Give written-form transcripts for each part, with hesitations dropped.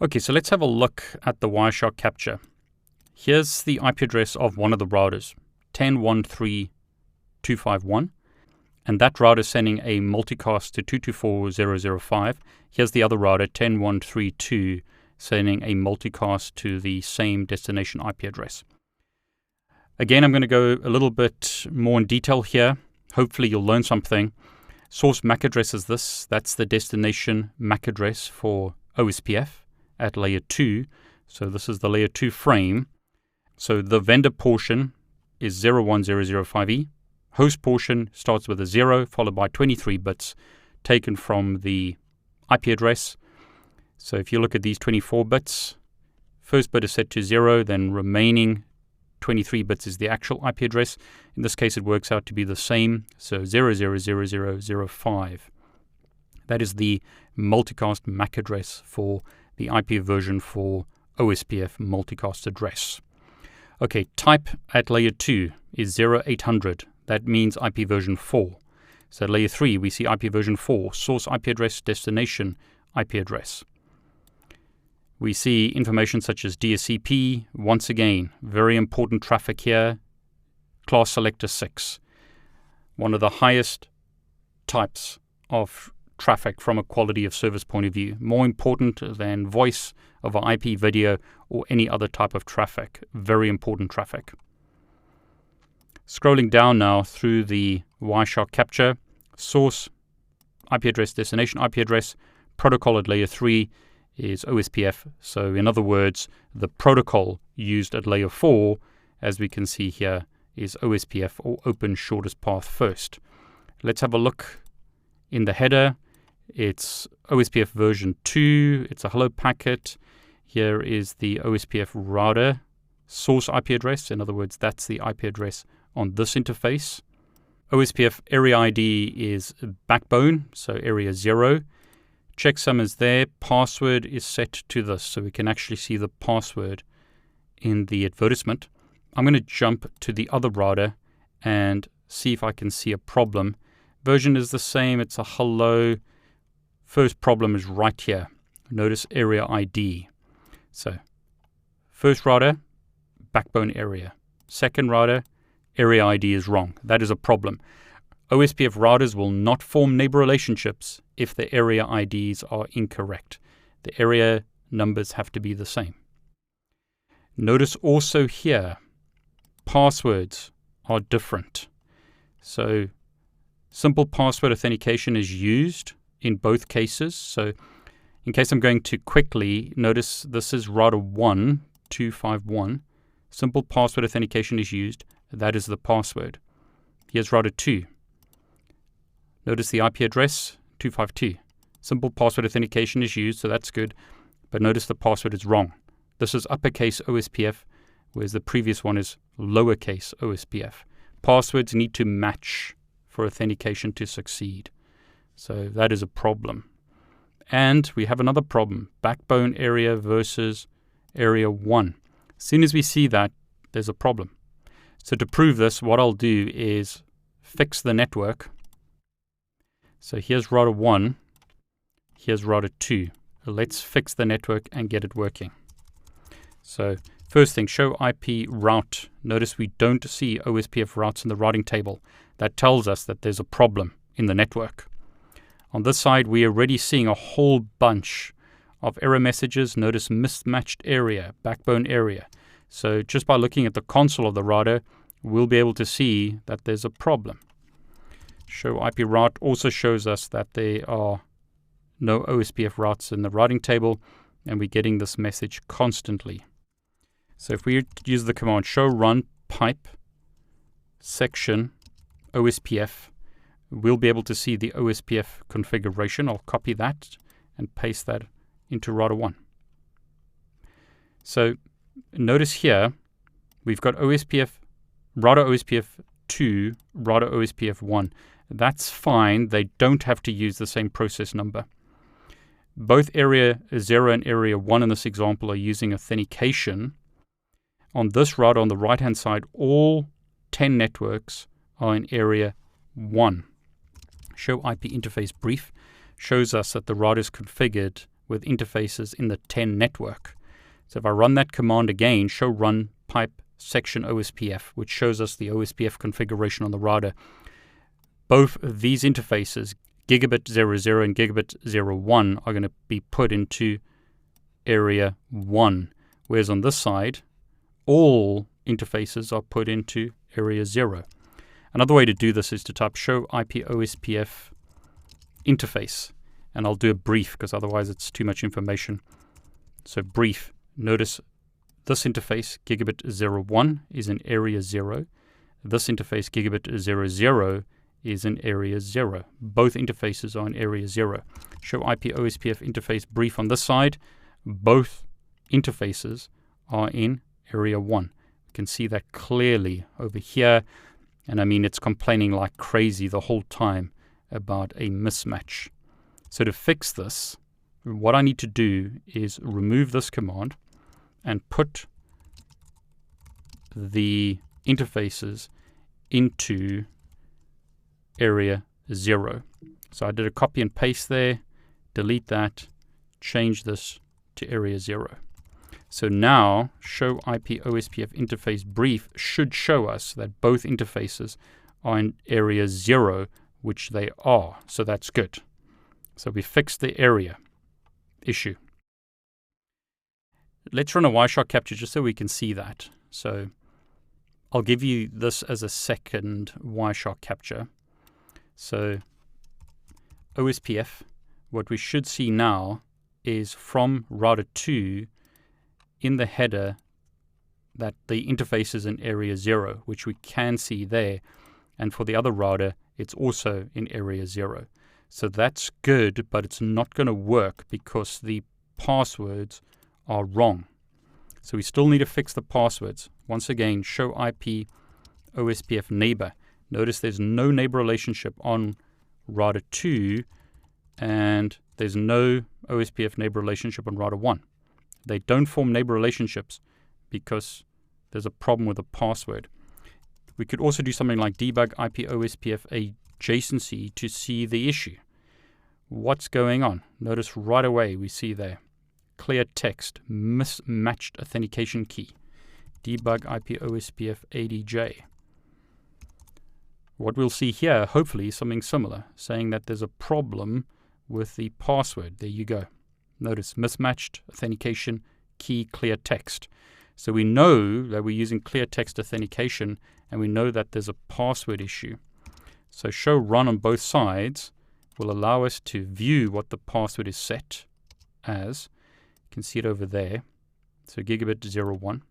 Okay, so let's have a look at the Wireshark capture. Here's the IP address of one of the routers, 10.13251, and that router is sending a multicast to 224.0.0.5. Here's the other router, 10.132, sending a multicast to the same destination IP address. Again, I'm going to go a little bit more in detail here. Hopefully you'll learn something. Source MAC address is this. That's the destination MAC address for OSPF at layer 2. So this is the layer 2 frame. So the vendor portion is 01005E. Host portion starts with a 0 followed by 23 bits taken from the IP address. So if you look at these 24 bits, first bit is set to 0, then remaining 23 bits is the actual IP address. In this case, it works out to be the same, so 000005. That is the multicast MAC address for the IP version for OSPF multicast address. Okay, type at layer 2 is 0800. That means IP version 4. So at layer 3, we see IP version 4, source IP address, destination IP address. We see information such as DSCP. Once again, very important traffic here. Class selector 6. One of the highest types of traffic from a quality of service point of view. More important than voice over IP, video, or any other type of traffic. Very important traffic. Scrolling down now through the Wireshark capture. Source IP address, destination IP address. Protocol at layer 3 is OSPF. So in other words, the protocol used at layer 4, as we can see here, is OSPF, or Open Shortest Path First. Let's have a look in the header. It's OSPF version 2. It's a hello packet. Here is the OSPF router source IP address. In other words, that's the IP address on this interface. OSPF area ID is backbone, so area 0. Checksum is there. Password is set to this, so we can actually see the password in the advertisement. I'm going to jump to the other router and see if I can see a problem. Version is the same. It's a hello. First problem is right here. Notice area ID. So first router, backbone area. Second router, area ID is wrong. That is a problem. OSPF routers will not form neighbor relationships if the area IDs are incorrect. The area numbers have to be the same. Notice also here, passwords are different. So simple password authentication is used in both cases. So in case I'm going too quickly, notice this is router 1.251. Simple password authentication is used. That is the password. Here's router 2. Notice the IP address, 252. Simple password authentication is used, so that's good. But notice the password is wrong. This is uppercase OSPF, whereas the previous one is lowercase OSPF. Passwords need to match for authentication to succeed. So that is a problem. And we have another problem, backbone area versus area 1. As soon as we see that, there's a problem. So to prove this, what I'll do is fix the network. So here's router 1, here's router 2. Let's fix the network and get it working. So first thing, show IP route. Notice we don't see OSPF routes in the routing table. That tells us that there's a problem in the network. On this side, we're already seeing a whole bunch of error messages. Notice mismatched area, backbone area. So just by looking at the console of the router, we'll be able to see that there's a problem. Show IP route also shows us that there are no OSPF routes in the routing table, and we're getting this message constantly. So if we use the command show run pipe section OSPF, we'll be able to see the OSPF configuration. I'll copy that and paste that into router 1. So notice here, we've got OSPF, router OSPF 2, router OSPF 1. That's fine. They don't have to use the same process number. Both area 0 and area 1 in this example are using authentication. On this router on the right-hand side, all 10 networks are in area 1. Show IP interface brief shows us that the router is configured with interfaces in the 10 network. So if I run that command again, show run pipe section OSPF, which shows us the OSPF configuration on the router, both of these interfaces, gigabit 00 and gigabit 01, are going to be put into area 1, whereas on this side, all interfaces are put into area 0. Another way to do this is to type show IP OSPF interface, and I'll do a brief because otherwise it's too much information. So brief, notice this interface, gigabit 01, is in area 0. This interface, gigabit 00, is in area 0. Both interfaces are in area 0. Show IP OSPF interface brief on this side. Both interfaces are in area 1. You can see that clearly over here. And I mean, it's complaining like crazy the whole time about a mismatch. So to fix this, what I need to do is remove this command and put the interfaces into area 0. So I did a copy and paste there, delete that, change this to area 0. So now show IP OSPF interface brief should show us that both interfaces are in area 0, which they are. So that's good. So we fixed the area issue. Let's run a Wireshark capture just so we can see that. So I'll give you this as a second Wireshark capture. So OSPF, what we should see now is from router 2 in the header that the interface is in area 0, which we can see there. And for the other router, it's also in area 0. So that's good, but it's not going to work because the passwords are wrong. So we still need to fix the passwords. Once again, show IP OSPF neighbor. Notice there's no neighbor relationship on router 2, and there's no OSPF neighbor relationship on router 1. They don't form neighbor relationships because there's a problem with the password. We could also do something like debug IP OSPF adjacency to see the issue. What's going on? Notice right away we see there clear text, mismatched authentication key. Debug IP OSPF ADJ. What we'll see here, hopefully, is something similar, saying that there's a problem with the password. There you go. Notice mismatched authentication key clear text. So we know that we're using clear text authentication, and we know that there's a password issue. So show run on both sides will allow us to view what the password is set as. You can see it over there. So gigabit 01.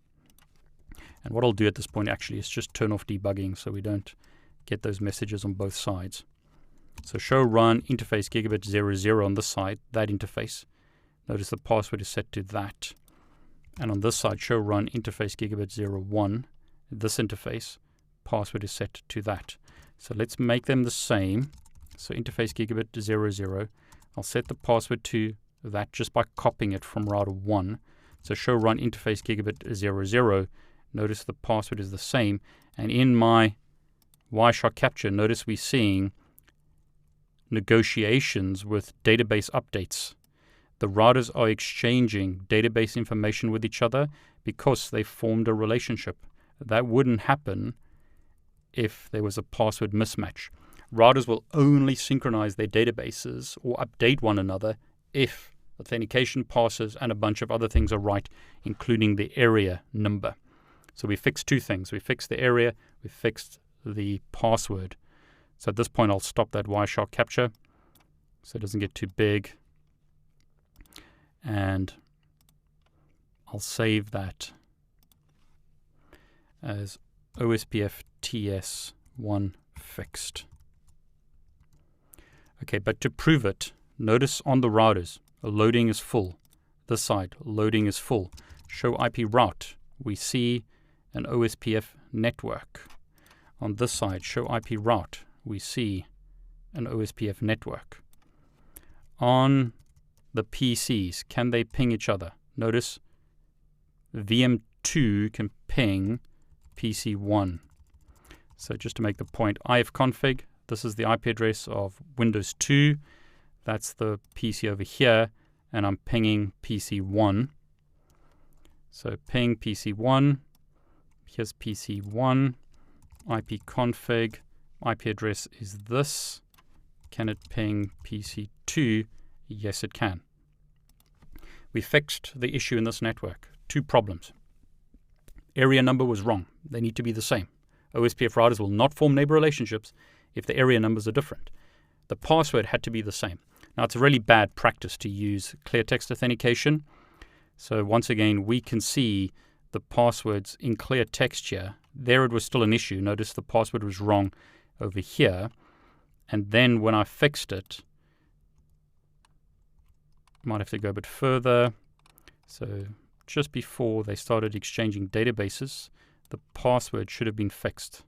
And what I'll do at this point actually is just turn off debugging so we don't get those messages on both sides. So show run interface gigabit 00 on this side, that interface. Notice the password is set to that. And on this side, show run interface gigabit 01, this interface, password is set to that. So let's make them the same. So interface gigabit 00, I'll set the password to that just by copying it from router 1. So show run interface gigabit 00, notice the password is the same. And in my Wireshark capture, notice we're seeing negotiations with database updates. The routers are exchanging database information with each other because they formed a relationship. That wouldn't happen if there was a password mismatch. Routers will only synchronize their databases or update one another if authentication passes and a bunch of other things are right, including the area number. So we fixed two things. We fixed the area, we fixed the password. So at this point, I'll stop that Wireshark capture so it doesn't get too big. And I'll save that as OSPF TS1 fixed. Okay, but to prove it, notice on the routers, loading is full. This side, loading is full. Show IP route, we see an OSPF network. On this side, show IP route, we see an OSPF network. On the PCs, can they ping each other? Notice VM2 can ping PC1. So just to make the point, ifconfig, this is the IP address of Windows 2. That's the PC over here. and I'm pinging PC1. So ping PC1, here's PC1, ipconfig, IP address is this. Can it ping PC2? Yes, it can. We fixed the issue in this network. 2 problems. Area number was wrong. They need to be the same. OSPF routers will not form neighbor relationships if the area numbers are different. The password had to be the same. Now, it's a really bad practice to use clear text authentication. So once again, we can see the passwords in clear text here. There it was still an issue. Notice the password was wrong over here. And then when I fixed it, might have to go a bit further. So just before they started exchanging databases, the password should have been fixed.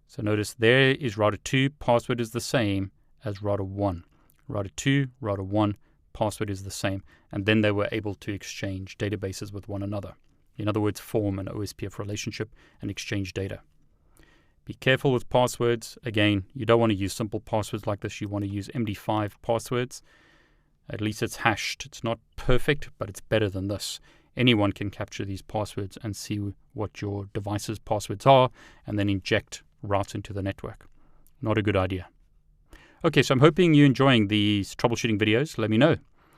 So notice there is router 2, password is the same as router 1. Router 2, router 1, password is the same. And then they were able to exchange databases with one another. In other words, form an OSPF relationship and exchange data. Be careful with passwords. Again, you don't want to use simple passwords like this. You want to use MD5 passwords. At least it's hashed. It's not perfect, but it's better than this. Anyone can capture these passwords and see what your device's passwords are and then inject routes into the network. Not a good idea. Okay, so I'm hoping you're enjoying these troubleshooting videos. Let me know.